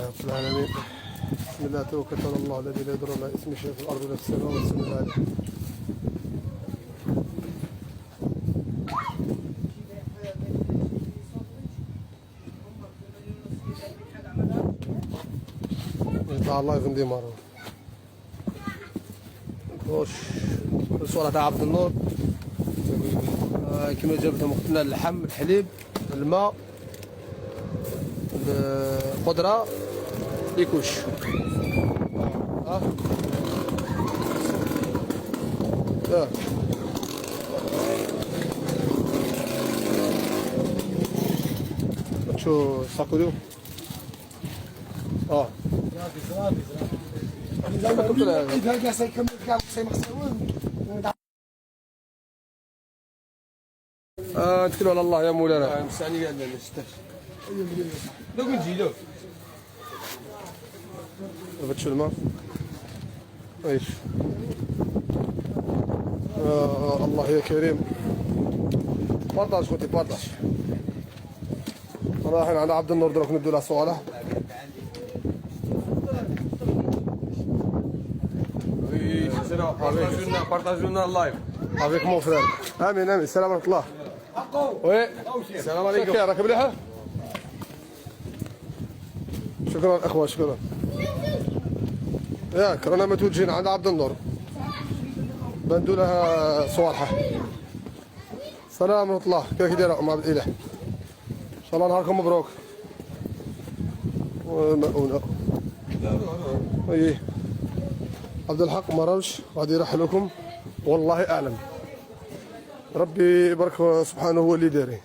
رب العالمين. بسم الله توكلت على الله الذي لا يضر مع اسمه شيء في الارض ولا في السماء والسلام عليه. يطلع الله يغندي مرة واش الصورة تاع عبد النور كما جابتهم اختنا اللحم الحليب الماء الخضرة ليكوش شو ساكودو إذا جا سيكمل كاع سيمخسرون. نتكلوا على الله يا مولانا. مستعني قال لنا نستاش. دوك نجي دوك. فتشو الماء. ايش؟ الله يا كريم. بارطاج خوتي بارطاج. رايحين على عبد النور دروك نبدو له صوالح. بارطاجونا اللايف. افيك مون فرير. امين امين. السلام ورحمة الله. وي. السلام عليكم. كيف راك مليحة؟ شكرا اخوة شكرا. ياك رانا متوجهين عند عبد النور. بندو لها صوالحة. السلام ورحمة الله. كيف دايرة ام عبد الاله؟ ان شاء الله نهاركم مبروك. والمؤونة. ايه. عبد الحق ما راوش غادي يرحلكم والله اعلم. ربي يبارك سبحانه هو اللي داري.